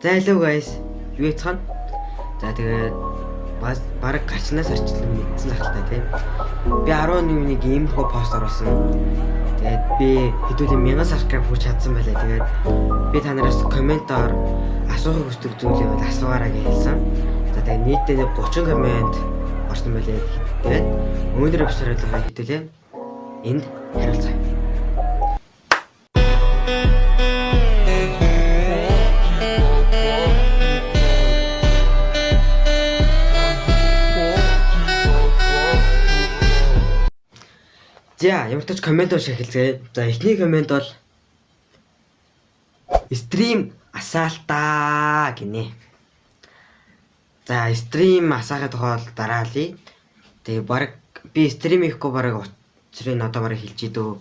За hello guys. Юу яцхан? За тэгээд бараг гарчнаас арчлан мэдсэн ахaltaа тийм. Би 11-ний иймэрхүү пост оруулсан. Тэгээд би хэдүүлээ 1000 subscribe хүрч чадсан байлаа. Тэгээд би та нараас комментоор асуухыг хүсдэг зүйлээ бол асуугаарай гэж хэлсэн. За тэгээд нийтдээ 30 коммент орсон байлаа. Тэгээд өнөөдөр эпизодыг хэдүүлээ энд хариулцгаая. За, ямар ч тач коммент унших хэлцгээе. За, эхний коммент бол стрим асаалтаа гинэ. За, стрим асаахад тухай дараалъя. Тэгээ баг би стрим хийхгүй баг учрыг одоо баг хэлж идөө.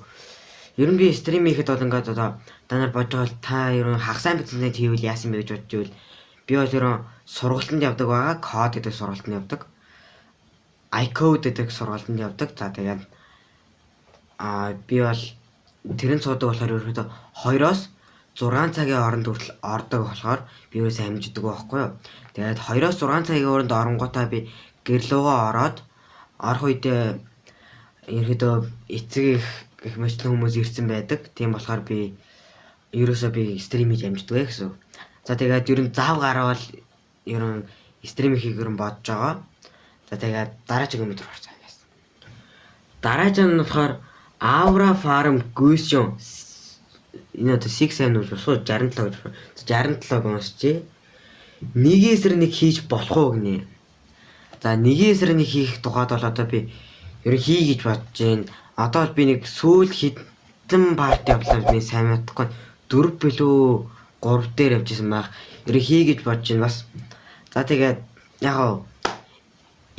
Ер нь би стрим хийхэд бол ингээд одоо та нар бодож байгаа та ер нь хагас сайн бицнээ хийвэл яасан бэ гэж бодож ивэл би бол ер нь сургалтанд явдаг байгаа. Код гэдэг сургалтанд явдаг. iCode гэдэг сургалтанд явдаг. За, тэгээд би бол тэрэн цуудаг болохоор ерөөдөө 2-оос 6 цагийн хооронд хүртэл ордог болохоор би ерөөсөө амждаг байхгүй юу. Тэгээд 2-оос 6 цагийн хооронд оронгуудаа би гэрлөөгөө ороод орох үедээ ерөөдөө эцэг их мэтлэн хүмүүс ирсэн байдаг. Тийм болохоор би ерөөсөө би стрим хийж амждаг гэсэн. За тэгээд ер нь зав гарвал ер нь стрим хийх гэрэн бодож байгаа. За тэгээд дараагийн коммент руу орцгаая. Дараагийн нь болохоор Aura Farm Gusion энэ одоо 6 ам нүүж суу 67 гэж 67 уншчээ. Нэг эсрэг нэг хийж болох уу гинэ. За нэг эсрэг нэг хийх тухайд бол одоо би ер нь хий гэж бодож байна. Одоо би нэг сүүл хитэн парт явлаа би сайн мэдхгүй 4 билүү 3 дээр явжсэн байх. Ер нь хий гэж бодож байна бас. За тэгээд яг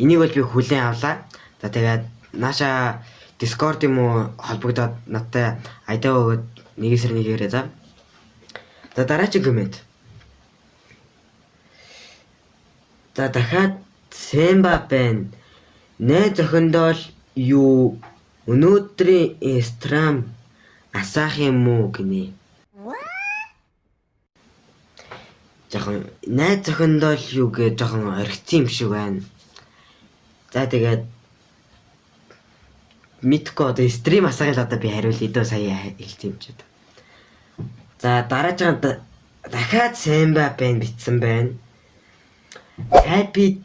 энийг бол би хүлээн авлаа. За тэгээд нааша Discord юм уу холбогдоод надтай айдаа өгөөд нэг эсрэг нэг яриа за. За дараагийн коммент. За дахиад Сэмба байна. Нэ зохиндол юу өнөөдрийн стрим асаах юм уу гинэ. Жохон найз зохиндол юу гэж жохон орхиц юм шиг байна. За тэгээд мэдгүй одоо стрим асаахыг одоо би хариулъя дөө сая хэлт юм чи. За дараагийн дахиад Сэмба байна битсэн байна. Happy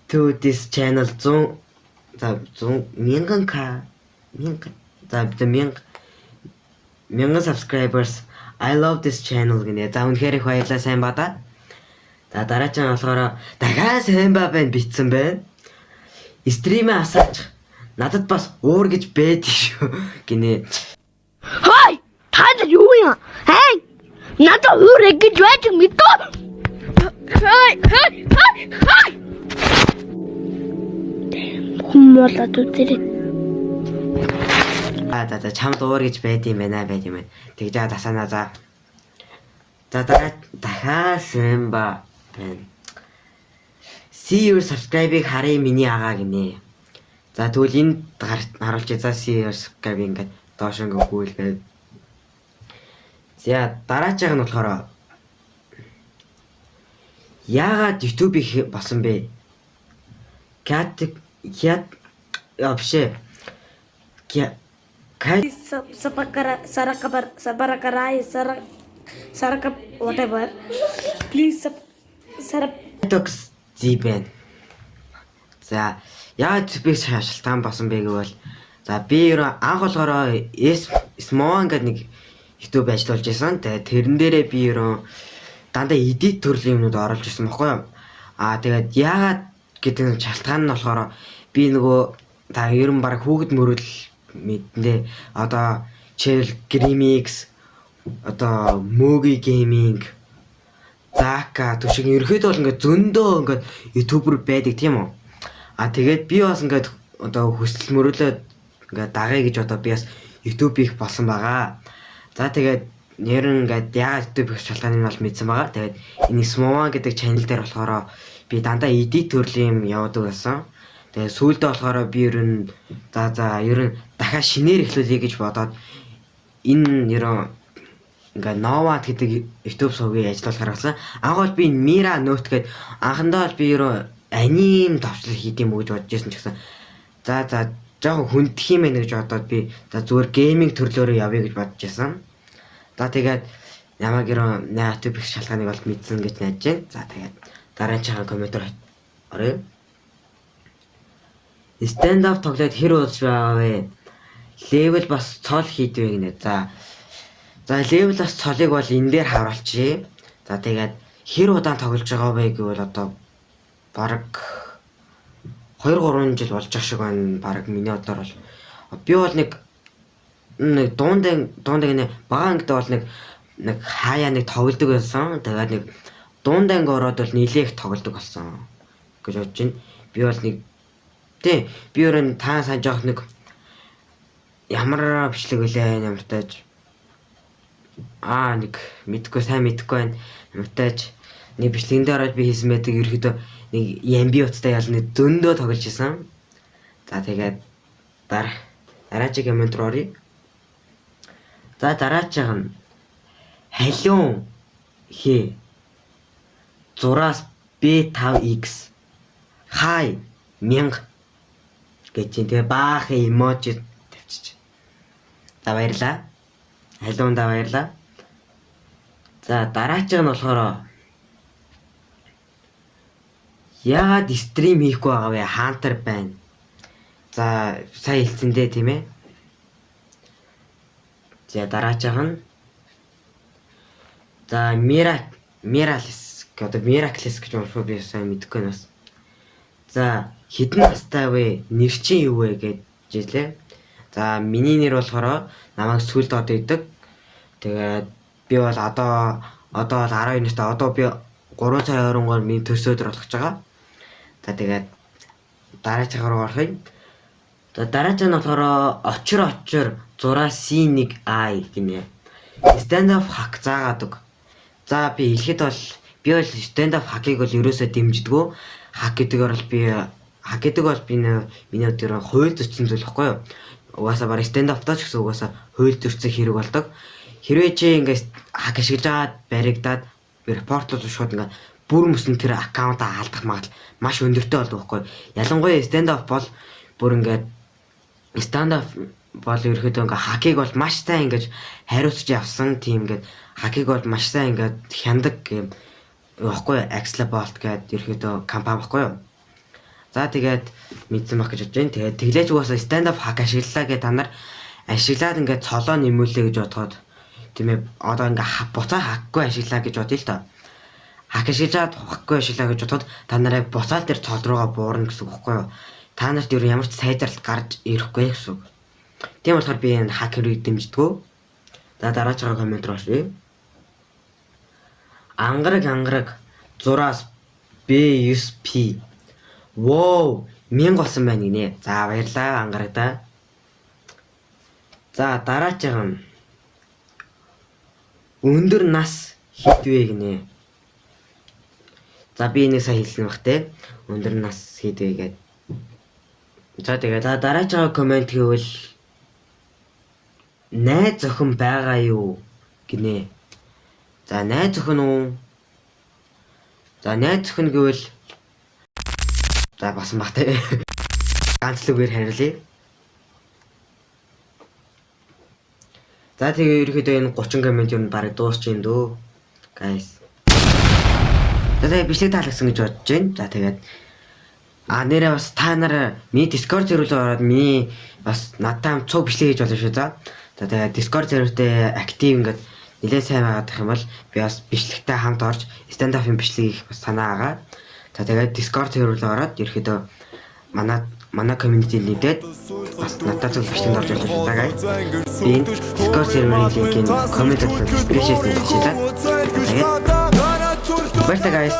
to this channel 100 за 1000k 1000 subscribers. I love this channel гинэ. За үнэхээр их баярлалаа Сэмба да. За дараагийн болохоор дахиад Сэмба байна битсэн байна. Стримээ асаач надад бас уур гэж байдаг шүү гинэ. Хай! Та юу юм? Хай! Надад уур гэж байж мэдээ. Хай! Хумуулаад үтэрээ. За чамд уур гэж байд юм байна. Тэгж тасаана за. За дахиад Сэмба байна. See your subscribe-ыг харъя миний агаа гинэ. За тэгвэл энд харуулж за see your subscribe ингээд доош ингээд гүйлгээд. За дараагийн нь болохоор яагаад YouTube их болсон бэ? Cat вообще Саракап whatever. Please Tox Zben. За яагаад би шалтгаан болсон бэ гэвэл за би анх болохоор Small гэдэг нэг YouTube ажиллаж байсан. Тэгээд тэрэн дээрээ би дандаа edit төрлийн юмнууд оруулж ирсэн баггүй юу. Тэгээд яагаад гэдэг шалтгаан нь болохоор би нөгөө та ер нь баг хүүхэд мөрөл мэднэ. Одоо Channel Grimix одоо Mogi Gaming Зака түшиг ерөөхдөө бол ингээд зөндөө ингээд ютубер байдаг тийм үү. Тэгээд би бас ингээд одоо хүсэл мөрөөлөд ингээд дагая гэж одоо би бас YouTube их болсон байгаа. За тэгээд нэр ингээд яагаад YouTube их шалтгааны нь бол мэдсэн байгаа. Тэгээд энэ Small гэдэг channel дээр болохоор би дандаа edit төрлийн юм явуудаг байсан. Тэгээд сүүлдээ болохоор би ер нь за ер нь дахиад шинээр эхлүүлье гэж бодоод энэ ер нь ингээ Nova гэдэг YouTube сувгийг ажиллуулах гаргасан. Анх бол би Mira Note гэдэг анхандаа бол би ерөө аним давчлал хийх юм уу гэж бодож байсан ч гэсэн за жоохон хүндэх юм байна гэж бодоод би за зүгээр гейминг төрлөөрөө явъя гэж бодож байсан. За тэгээд ямаг ерөө YouTube их шалгааныг бол мэдсэн гэж найдаж байна. За тэгээд дараагийн комментор орё. Stand up тоглоод хэр болж байгаа вэ? Level бас цол хийдвэ гинэ. За level бас цолыг бол энэ дээр харуулчих. За тэгээд хэр удаан тоглож байгаа вэ гэвэл одоо бараг 2-3 жил болж байгаа шиг байна. Бараг миний бодоор бол би бол нэг дуундаа гинэ бага ангид бол нэг хаяа нэг тоглодог байсан. Тэгээд нэг дуундаа ингээ ороод бол нийлээх тоглодог болсон гэж бодож байна. Би бол нэг би өөрөө та сайн жоох нэг ямар бичлэг үлээ ямар тааж нэг мэдгүй байна. Ямар тааж нэг бичлэгэн дээр ороод би хийсэн байдаг ерөөдөө нэг ямби уттай ялны зөндөө тоглож исэн. За тэгээд дараагийн коммент руу оръё. За дараагийн халиун хээ 6-аас B5X хай 1000 гэж тэгээ баах эможи тавьчих. За баярлаа. Халиундаа баярлаа. За дараагийн нь болохоор яагаад стрим хийхгүй байгаа вэ? Хантер байна. За сая хэлсэндээ тийм ээ. За дараагийн нь за Miraculous гэж уншуу би сайн мэдэхгүй нас. За хэдэн настай вэ? Нэр чинь юу вэ гэж хэлээ. За миний нэр болохоор намайг сүлд одоо идэг. Тэгээд би бол одоо бол 12 настай. Одоо би 3 сая €-оор миний төсөөдөр болгож байгаа. За тэгээд дараагийн руу орохъя. За дараагийн нь болохоор очир 6C1I гинэ. Stand up hack заагадаг. За би хэлэхэд бол би бол stand up hack-ыг бол ерөөсөө дэмждэггүй. Hack гэдэг бол миний өдөр хууль зөрчсөн зүйл байхгүй юу? Угаасаа барыг stand up таач гэсэн угаасаа хууль зөрчсөн хэрэг болдог. Хэрвээ чи ингээд hack ашиглаж аваад баригдаад репортлол шууд ингээд бүр мөсөн тэр аккаунтаа алдах магадлал маш өндөртэй болдог байхгүй юу? Ялангуяа stand up бол бүр ингээд stand up бол ерөөдөө ингээ хакийг бол маш сайн ингэж хариуцж явсан тийм ингээд хакийг бол маш сайн ингээд хяндаг юм байхгүй Axelbolt гэдэг ерөөдөө компани байхгүй юу. За тэгээд мэдсэн баг гэж бодож байна. Тэгээд тэглээч угаасаа stand up хак ашиглалаа гэж та нар ашиглаад ингээд цолоо нэмүүлээ гэж бодоход тийм ээ одоо ингээ буцаа хакгүй ашиглаа гэж бодъё л та. Хак ашиглаад хакгүй ашиглаа гэж бодоход та нараа буцаал дээр цол руугаа буурна гэсэн үг байхгүй юу. Та нарт ер нь ямар ч сайжралт гарч ирэхгүй гэсэн үг. Тийм болохоор би энэ хакерыг дэмждэггүй. За дараагийн коммент руу оръё. Ангараг 6-аас B9P. Воо, 1000 болсон байна гинэ. За баярлаа ангарагдаа. За дараагийн өндөр нас хитвэ гинэ. За би энийг сайн хэлсэн баг те. Өндөр нас хитвэ гэдэг. За тэгээд дараагийн коммент гэвэл найз охин байгаа юу гинэ. За найз охин уу? За найз охин гэвэл за басан баг те. Ганц л үгээр хариулъя. За тэгээ ерөөхдөө энэ 30 коммент юм барыг дуусч юм дөө. Guys. За тэгээ бичлэг таалагдсан гэж бодож байна. За тэгээд нэрээ бас та нар миний Discord серверээр ороод миний бас надтай хамт цуг бичлэг хийж болно шүү за. За тэгээд Discord сервертэй актив ингээд нэлээд сайн байгаадах юм бол би бас бичлэгтэй хамт орж stand up-ын бичлэгийг бас санаа агаа. За тэгээд Discord серверээр ороод ерөөхдөө манай community лидээд бас надтай цуг бичлэгэнд орж болно шүү за guys. Би Discord серверийн линкийг comment-д description-д бичиж. Тэгээд баярлалаа guys.